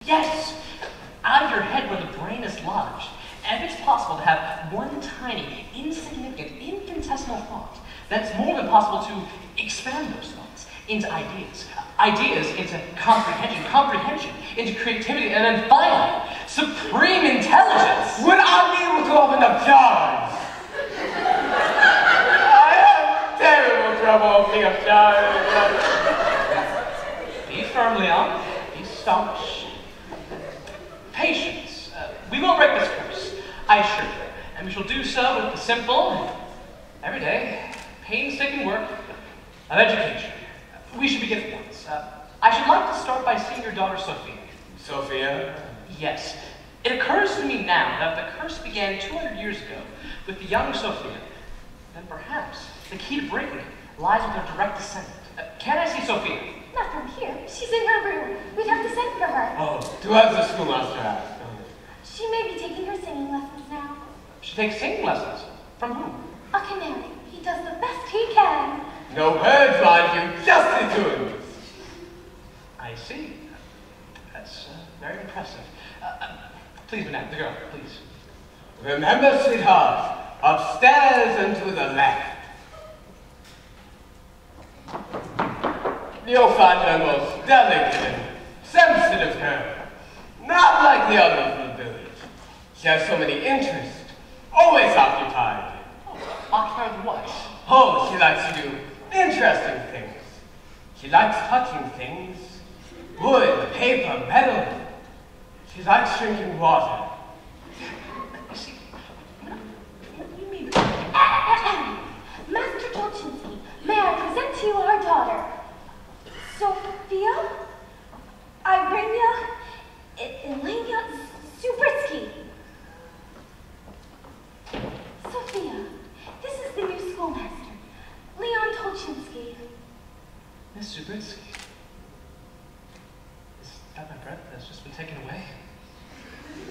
Yes! Out of your head where the brain is lodged. And if it's possible to have one tiny, insignificant, infinitesimal thought, then it's more than possible to expand those thoughts into ideas. Ideas into comprehension, comprehension into creativity, and then finally, supreme intelligence. When I'll be able to open up jars. I have terrible trouble opening up jars. Be firm, Leon. Be staunch. Patience. We will break this curse, I assure you. And we shall do so with the simple, everyday, painstaking work of education. We should begin at once. I should like to start by seeing your daughter, Sophia. Sophia? Yes. It occurs to me now that if the curse began 200 years ago with the young Sophia, then perhaps the key to breaking it lies with her direct descendant. Can I see Sophia? Not from here. She's in her room. We'd have to send for her. Oh, do as the schoolmaster asked. She may be taking her singing lessons now. She takes singing lessons. From whom? A canary. He does the best he can. No birds mind you, just the tunes. I see. That's very impressive. Please, Madame, the girl, please. Remember, sweetheart, upstairs and to the left. You'll find her most delicate and sensitive girl. Not like the others in the village. She has so many interests, always occupied. Occupied with what? Oh, she likes to do interesting things. She likes touching things. Wood, paper, metal. She likes drinking water. You see, what do you mean? Master Tolchinsky, may I present to you our daughter, Sophia Elena Subritsky. Sophia, this is the new schoolmaster, Leon Tolchinsky. Miss Subritsky. Is that my breath that's just been taken away?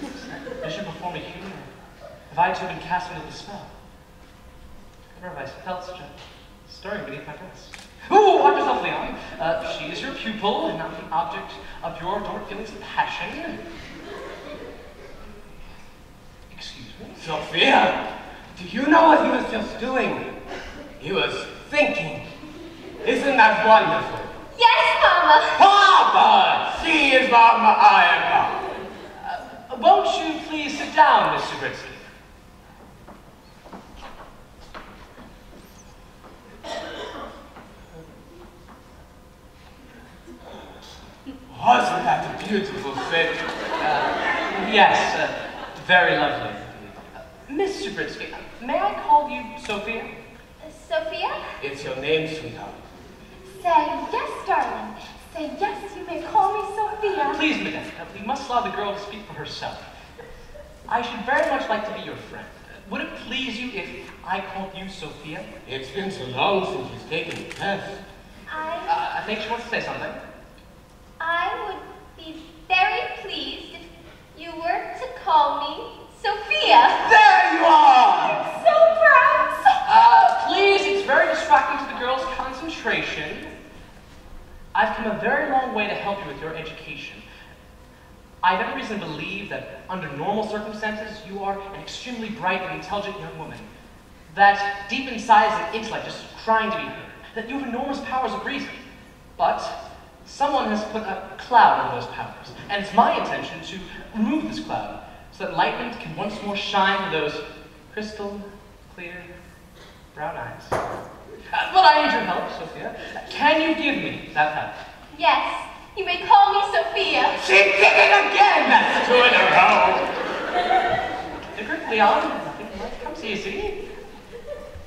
Is that vision before me human? Have I too been cast into the spell? Never have I felt such a stirring beneath my breast. Ooh, watch yourself, Leon. She is your pupil and not the object of your adored feelings of passion. Excuse me? Sophia, do you know what he was just doing? He was thinking. Isn't that wonderful? Yes, Mama. Papa! She is Mama, I am Papa. Won't you please sit down, Miss Subritsky? Wasn't that a beautiful fit? Yes, very lovely. Miss Subritsky, may I call you Sophia? Sophia? It's your name, sweetheart. Say yes, darling. Say yes, you may call me Sophia. Please, madame, we must allow the girl to speak for herself. I should very much like to be your friend. Would it please you if I called you Sophia? It's been so long since you've taken the test. I think she wants to say something. I would be very pleased if you were to call me Sophia. There you are! I'm so proud. Please, it's very distracting to the girl's concentration. I've come a very long way to help you with your education. I have every reason to believe that under normal circumstances, you are an extremely bright and intelligent young woman. That deep inside is an intellect just crying to be heard. That you have enormous powers of reason. But someone has put a cloud over those powers. And it's my intention to remove this cloud so that enlightenment can once more shine through those crystal clear brown eyes. But I need your help, Sophia. Can you give me that help? Yes, you may call me Sophia. She did it again! That's 2 in a row! Figure, Leon, nothing in life comes easy.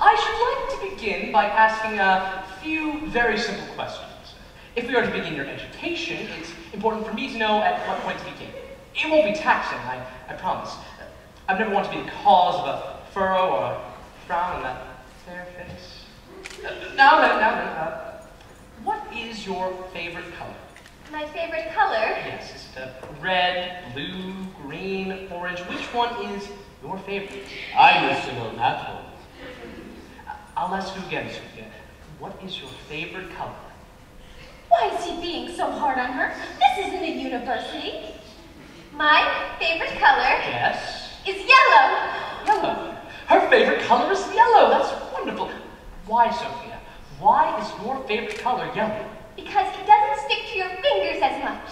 I should like to begin by asking a few very simple questions. If we are to begin your education, it's important for me to know at what point to begin. It won't be taxing, I promise. I've never wanted to be the cause of a furrow or a frown on that fair face. Now, what is your favorite color? My favorite color? Yes, is it red, blue, green, orange? Which one is your favorite? I used to know that one. I'll ask you again, Sophia. What is your favorite color? Why is he being so hard on her? This isn't a university. My favorite color Yes? is yellow. Yellow. Her favorite color is yellow. That's wonderful. Why, Sophia? Why is your favorite color yellow? Because it doesn't stick to your fingers as much.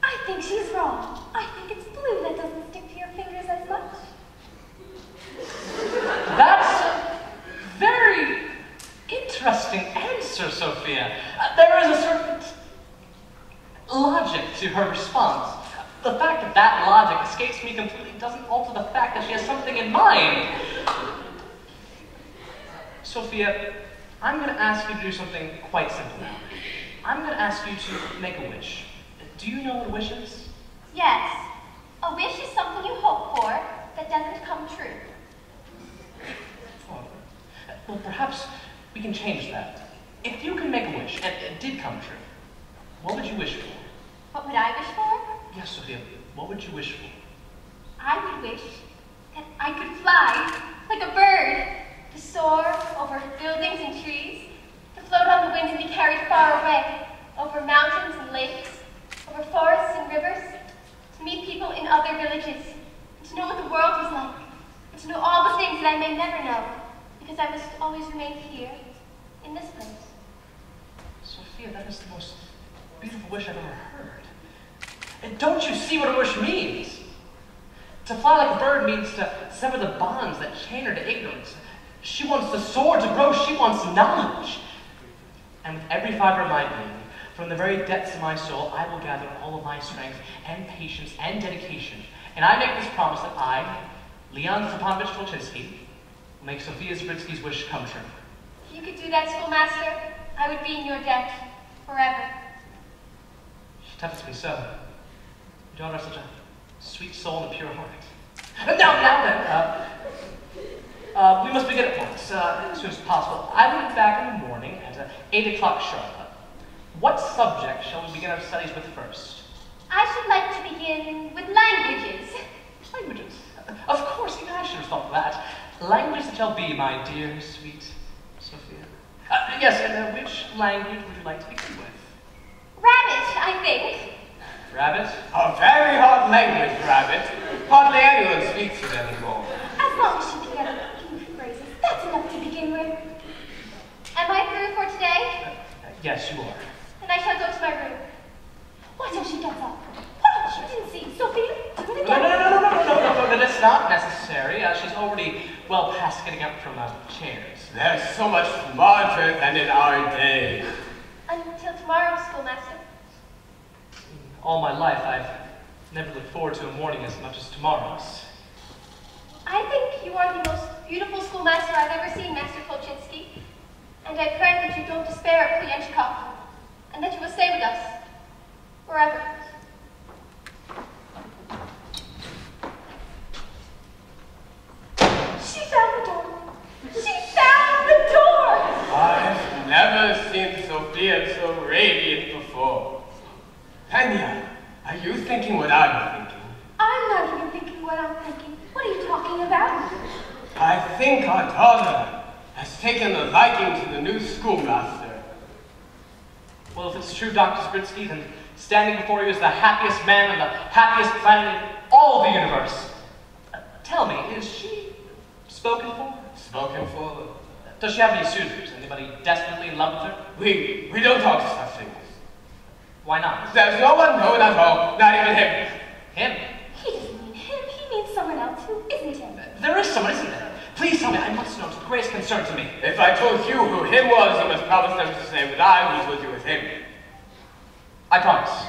I think she's wrong. I think it's blue that doesn't stick to your fingers as much. That's a very interesting answer, Sophia. There is a certain logic to her response. The fact that that logic escapes me completely doesn't alter the fact that she has something in mind. Sophia, I'm going to ask you to do something quite simple now. I'm going to ask you to make a wish. Do you know what a wish is? Yes. A wish is something you hope for that doesn't come true. Oh. Well, perhaps we can change that. If you can make a wish, and it did come true, what would you wish for? What would I wish for? Yes, Sophia, what would you wish for? I would wish that I could fly like a bird, to soar over buildings and trees, to float on the wind and be carried far away, over mountains and lakes, over forests and rivers, to meet people in other villages, and to know what the world was like, and to know all the things that I may never know, because I must always remain here, in this place. Sophia, that is the most beautiful wish I've ever heard. And don't you see what a wish means? To fly like a bird means to sever the bonds that chain her to ignorance. She wants the soar to grow. She wants knowledge. And with every fiber of my being, from the very depths of my soul, I will gather all of my strength and patience and dedication. And I make this promise that I, Leon Stepanovich Tolchinsky, will make Sophia Zabritsky's wish come true. If you could do that, schoolmaster, I would be in your debt forever. She touches me so. Your daughter has such a sweet soul and a pure heart. Now then, we must begin at once, as soon as possible. I will be back in the morning at 8 o'clock sharp. What subject shall we begin our studies with first? I should like to begin with languages. Languages? Of course, even I should have thought of that. Languages it shall be, my dear, sweet Sophia. Yes, and which language would you like to begin with? Rabbit, I think. Rabbit? A very hard language, Rabbit. Hardly anyone speaks it anymore. As long as she can get a few phrases, that's enough to begin with. Am I through for today? Yes, you are. Then I shall go to my room. Why don't she get up? Oh, she didn't see. Sophia, do it again. No, that's not necessary. She's already well past getting up from chairs. They're so much smarter than in our day. Until tomorrow, schoolmaster. All my life, I've never looked forward to a morning as much as tomorrow's. I think you are the most beautiful schoolmaster I've ever seen, Master Tolchinsky. And I pray that you don't despair at Plenshkov, and that you will stay with us forever. She found the door. She found the door! I've never seen Sophia so radiant before. Penya, are you thinking what I'm thinking? I'm not even thinking what I'm thinking. What are you talking about? I think our daughter has taken a liking to the new schoolmaster. Well, if it's true, Dr. Zabritsky, then standing before you is the happiest man on the happiest planet in all the universe. Tell me, is she spoken for? Spoken for? Does she have any suitors? Anybody desperately in love with her? We don't talk such things. Why not? There's no one known at all, not even him. Him? He doesn't mean him. He means someone else who isn't him. There is someone, isn't there? Please tell me. I must know. It's of greatest concern to me. If I told you who him was, you must promise never to say that I was with you with him. I promise.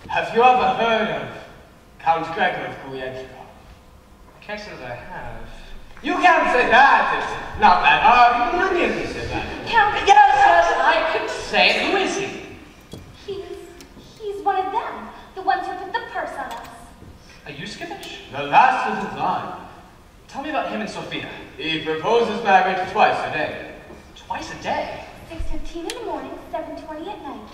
Have you ever heard of Count Gregor of Plenshkov? I can't say that I have. You can't say that. It's not that hard. None of you can say that. Count. Yes, I can say it. Who is he? He's one of them. The ones who put the purse on us. A Yuskevich? The last of his line. Tell me about him and Sophia. He proposes marriage twice a day. Twice a day? 6:15 in the morning, 7:20 at night.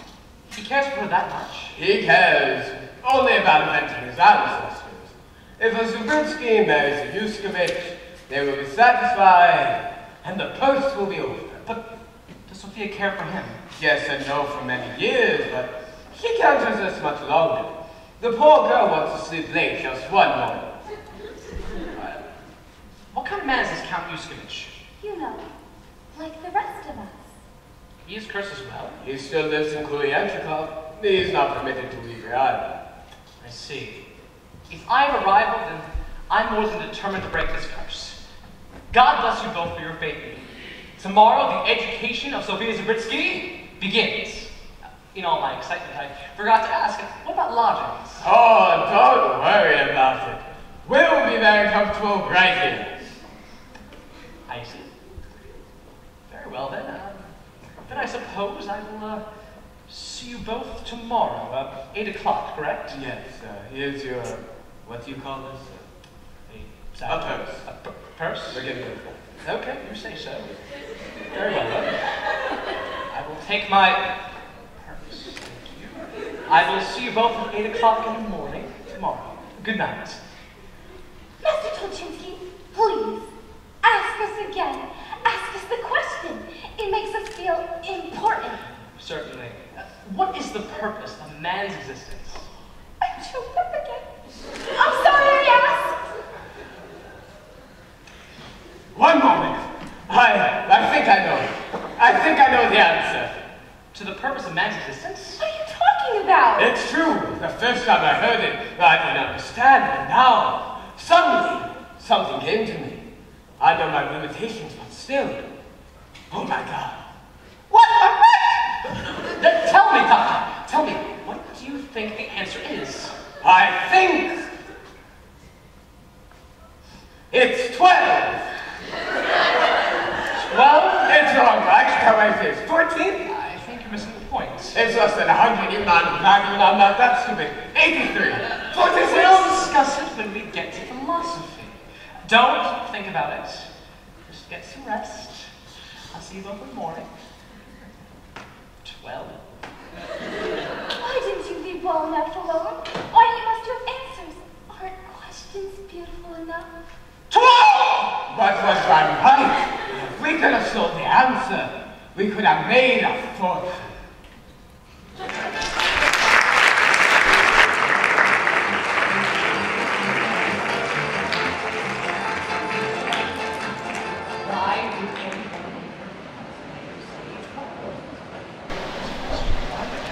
He cares for her that much? He cares only about avenging his ancestors. If a Zabritsky marries a Yuskevich, they will be satisfied, and the purse will be over. But does Sophia care for him? Yes and no for many years, but he can't resist much longer. The poor girl wants to sleep late just one morning. What kind of man is this Count Yuskevich? You know, like the rest of us. He is cursed as well. He still lives in Kulianchikov. He's not permitted to leave here either. I see. If I have a rival, then I'm more than determined to break this curse. God bless you both for your faith in me. Tomorrow, the education of Sophia Zabritsky begins. In all my excitement, I forgot to ask, what about lodgings? Oh, don't worry about it. We'll be very comfortable right here. I see. Very well then. Then I suppose I will see you both tomorrow, 8 o'clock, correct? Yes, here's your, what do you call this? A purse. Purse? Forgive me. Okay, you say so. Very well then. I will take my purse. Thank you. I will see you both at 8 o'clock in the morning tomorrow. Good night. Master Tolchinsky, please, ask us again. Ask us the question. It makes us feel important. Certainly. What is the purpose of man's existence? I choked up again. I'm sorry I asked. One moment. I think I know. I think I know the answer. To the purpose of man's existence? What are you talking about? It's true. The first time I heard it, I didn't understand, and now, suddenly, something came to me. I know my limitations, but still. Oh my God. What? Tell me, Doctor. Tell me, what do you think the answer is? I think it's 12. 12? It's wrong. Actually, how I say it's 14. I think you're missing the point. It's less than 100, even I'm not that stupid. 83. 46. We'll discuss it when we get to philosophy. Don't think about it. Just get some rest. I'll see you both in the morning. 12. Why didn't you leave well enough alone? Why you must have answers? Aren't questions beautiful enough? 12! What was I right? If we could have sold the answer, we could have made a fortune.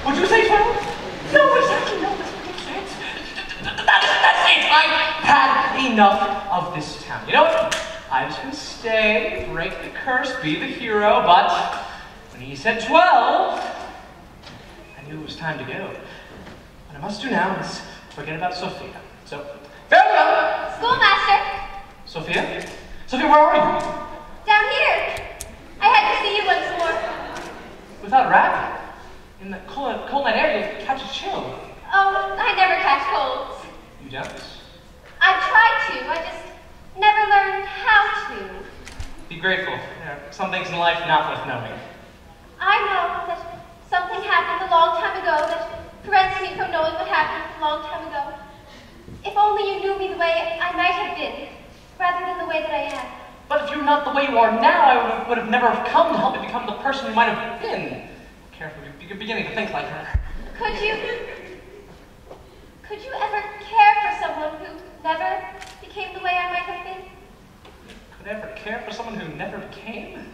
Would you say 12? No, exactly, no, that's what makes sense. That's it, I've had enough of this town. You know what? I was gonna stay, break the curse, be the hero, but when he said 12, I knew it was time to go. What I must do now is forget about Sophia. So, farewell! Schoolmaster! Sophia? Sophia, where are you? Down here! I had to see you once more. Without a wrap? In the cold night air, you'll catch a chill. Oh, I never catch colds. You don't? I've tried to, I just never learned how to. Be grateful. There are some things in life not worth knowing. I know that something happened a long time ago that prevents me from knowing what happened a long time ago. If only you knew me the way I might have been, rather than the way that I am. But if you're not the way you are now, I would have never come to help you become the person you might have been. Careful, you're beginning to think like her. Could you ever care for someone who never became the way I might have been? Could I ever care for someone who never became?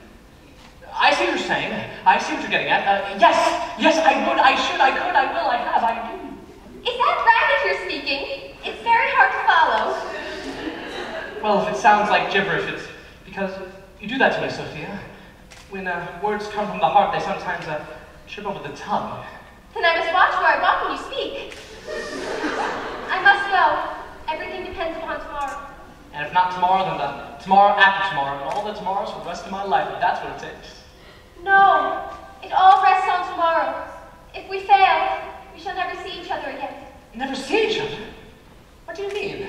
I see what you're saying. I see what you're getting at. Yes, I would, I should, I could, I will, I have, I do. Is that rabbit you're speaking? It's very hard to follow. Well, if it sounds like gibberish, it's because you do that to me, Sophia. When words come from the heart, they sometimes trip over the tongue. Then I must watch where I walk when you speak. I must go. Everything depends upon tomorrow. And if not tomorrow, then the tomorrow after tomorrow, and all the tomorrows for the rest of my life, if that's what it takes. No, it all rests on tomorrow. If we fail, we shall never see each other again. Never see each other? What do you mean?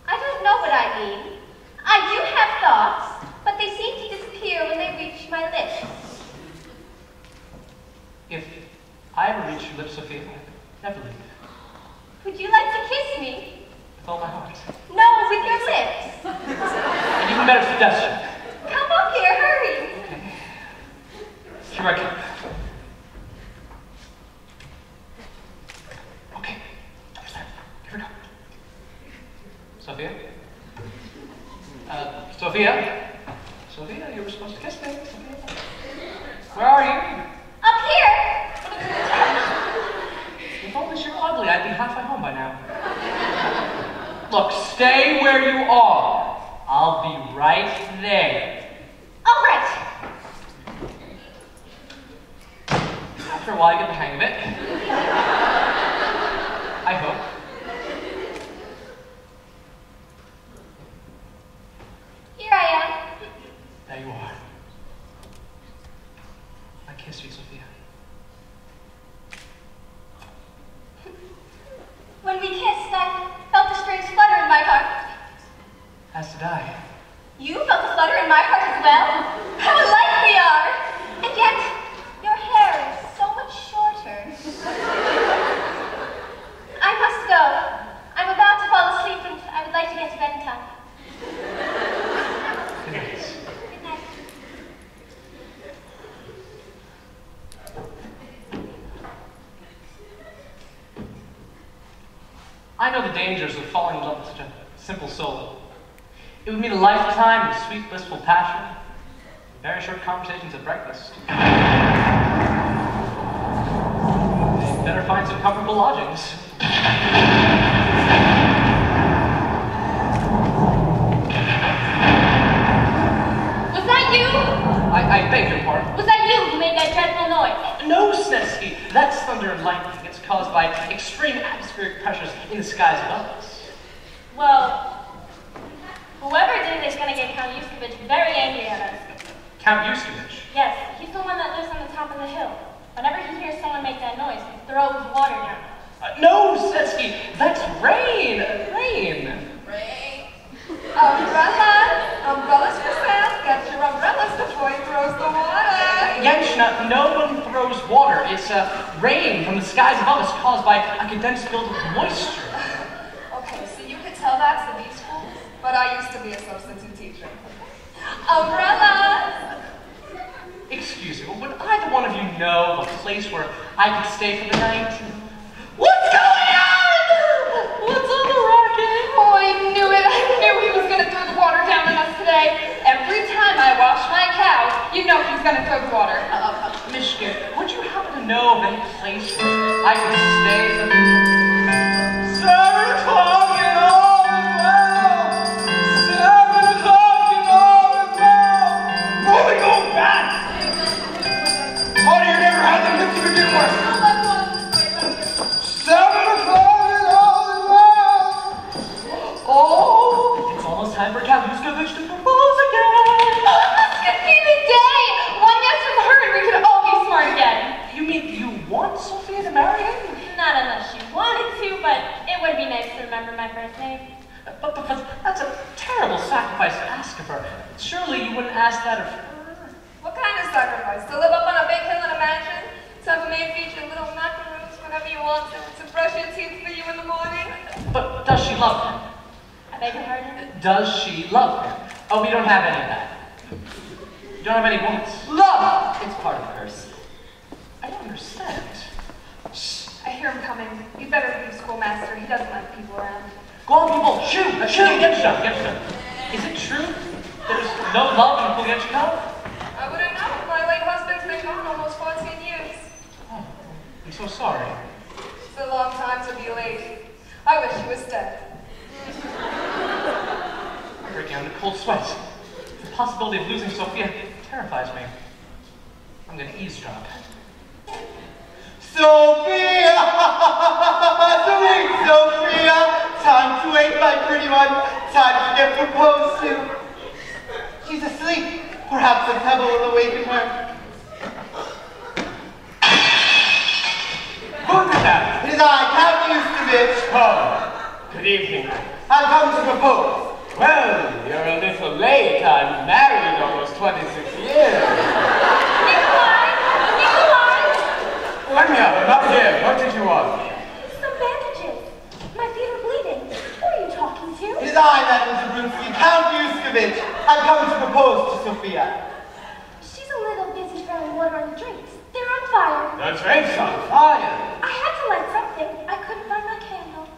I don't know what I mean. I do have thoughts, but they seem to disappear when they reach my lips. If I ever reach your lips, Sophia, never leave. Would you like to kiss me? With all my heart. No, with your lips. An even better suggestion. Come up here, hurry. Okay. Here I come. Okay. Sophia? Sophia? Sophia, you were supposed to kiss me. Sophia? Where are you? Up here! If only you're ugly, I'd be halfway home by now. Look, stay where you are. I'll be right there. All right. After a while, you get the hang of it. I hope. Here I am. There you are. I kiss you, Sophia. When we kissed, I felt a strange flutter in my heart. As did I. You felt a flutter in my heart as well? How alike we are! And yet, your hair is so much shorter. I must go. I'm about to fall asleep and I would like to get to bed in time. Good night. Good night. I know the dangers of falling in love with such a simple soul. It would mean a lifetime of sweet, blissful passion, very short conversations at breakfast. Better find some comfortable lodgings. Was that you? I beg your pardon. Was that you who made that dreadful noise? No, Snetsky. That's thunder and lightning. It's caused by extreme atmospheric pressures in the skies above us. Well, whoever did it is going to get Count Yuskevich very angry at us. Count Yuskevich? Yes, he's the one that lives on the top of the hill. Whenever he hears someone make that noise, he throws water down. No, Snetsky. That's rain. Rain. Rain. Umbrellas for sale. Get your umbrellas before he throws the water. Yenshna, no one throws water. It's rain from the skies above us caused by a condensed buildup of moisture. Okay, so you could tell that's the beach school, but I used to be a substitute teacher. Umbrellas! Excuse me, would either one of you know of a place where I could stay for the night? What's going on? What's on the racket? Oh, I knew it. I knew he was going to throw the water down on us today. Every time I wash my cow, you know he's going to throw the water. Michigan, would you happen to know of any place where I could stay for the night? 7 o'clock and all is well. 7 o'clock and all is well. Where we go back? Honey, you never had them lips to begin with. 7 o'clock and all is well. Oh, it's almost time for Count Yuskevich to propose again. This could be the day. One yes from her and we could all be smart again. You mean you want Sophia to marry him? Not unless you wanted to, but it would be nice to remember my first name. But that's a terrible sacrifice to ask of her. Surely you wouldn't ask that of her. What kind of sacrifice? To live up on a big hill in a mansion? To have a maid feed you little macaroons whenever you want to brush your teeth for you in the morning? But does she love him? I beg your pardon? Does she love him? Oh, we don't have any of that. You don't have any wants. Love! It's part of hers. I don't understand. Shh, I hear him coming. You better leave, schoolmaster. He doesn't like people around. Go on, people. Shoot! Shoot! Get shot! Get shot. Is it true there's no love in Pugliachkov? I wouldn't know. My late husband's been gone almost 14 years. Oh, I'm so sorry. It's a long time to be late. I wish he was dead. I'm breaking out in a cold sweat. The possibility of losing Sophia terrifies me. I'm going to eavesdrop. Sophia! Sweet Sophia! Time to wake, my pretty one. Time to get proposed to. She's asleep. Perhaps a pebble will awaken her. Who did that? It is I, Count Yuskevich. Oh, good evening. I've come to propose. Well, you're a little late. I'm married almost 26 years. Nikolai! Nikolai! Anya, not here. What did you want? Some bandages. My feet are bleeding. Who are you talking to? It is I, Madame Zabrunski, Count Yuskevich. I've come to propose to Sophia. She's a little busy throwing water on the drinks. They're on fire. The drink's on fire. I had to light something. I couldn't find my candle.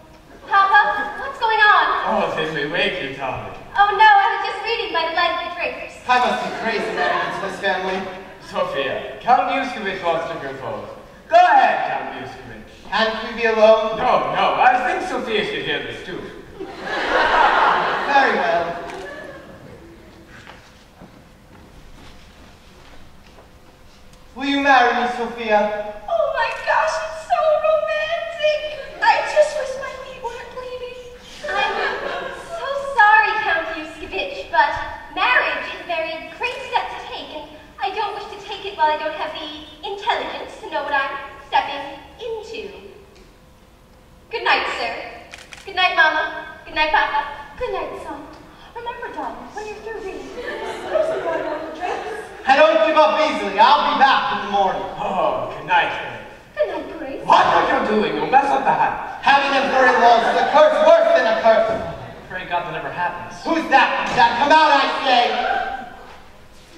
Papa, what's going on? Oh, this is we wake you, darling? Oh no, I was just reading by the light of the drapers. I must be crazy married into this family. Sophia, Count Yuskevich wants to propose. Go ahead, Count Yuskevich. Can't we be alone? No, I think Sophia should hear this too. Very well. Will you marry me, Sophia? Oh my gosh, it's so romantic. I just wish my feet weren't bleeding. I'm so sorry, Count Yuskevich, but marriage is a very great step to take, and I don't wish to take it while I don't have the intelligence to know what I'm stepping into. Good night, sir. Good night, Mama. Good night, Papa. Good night, son. Remember, darling, when you're through reading, suppose you brought all the drinks. I don't give up easily. I'll be back in the morning. Oh, good night, Grace. Good night, Grace. What are you doing? You'll mess up the hat. Having them for in-laws is a curse worse than a curse. Pray God that never happens. Who's that? Jack, come out, I say.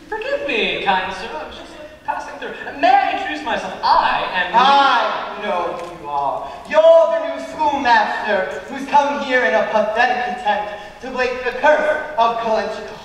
Forgive me, kind sir. I was just passing through. May I introduce myself? I am... I know who you are. You're the new schoolmaster who's come here in a pathetic attempt to break the curse of Kalenchikov.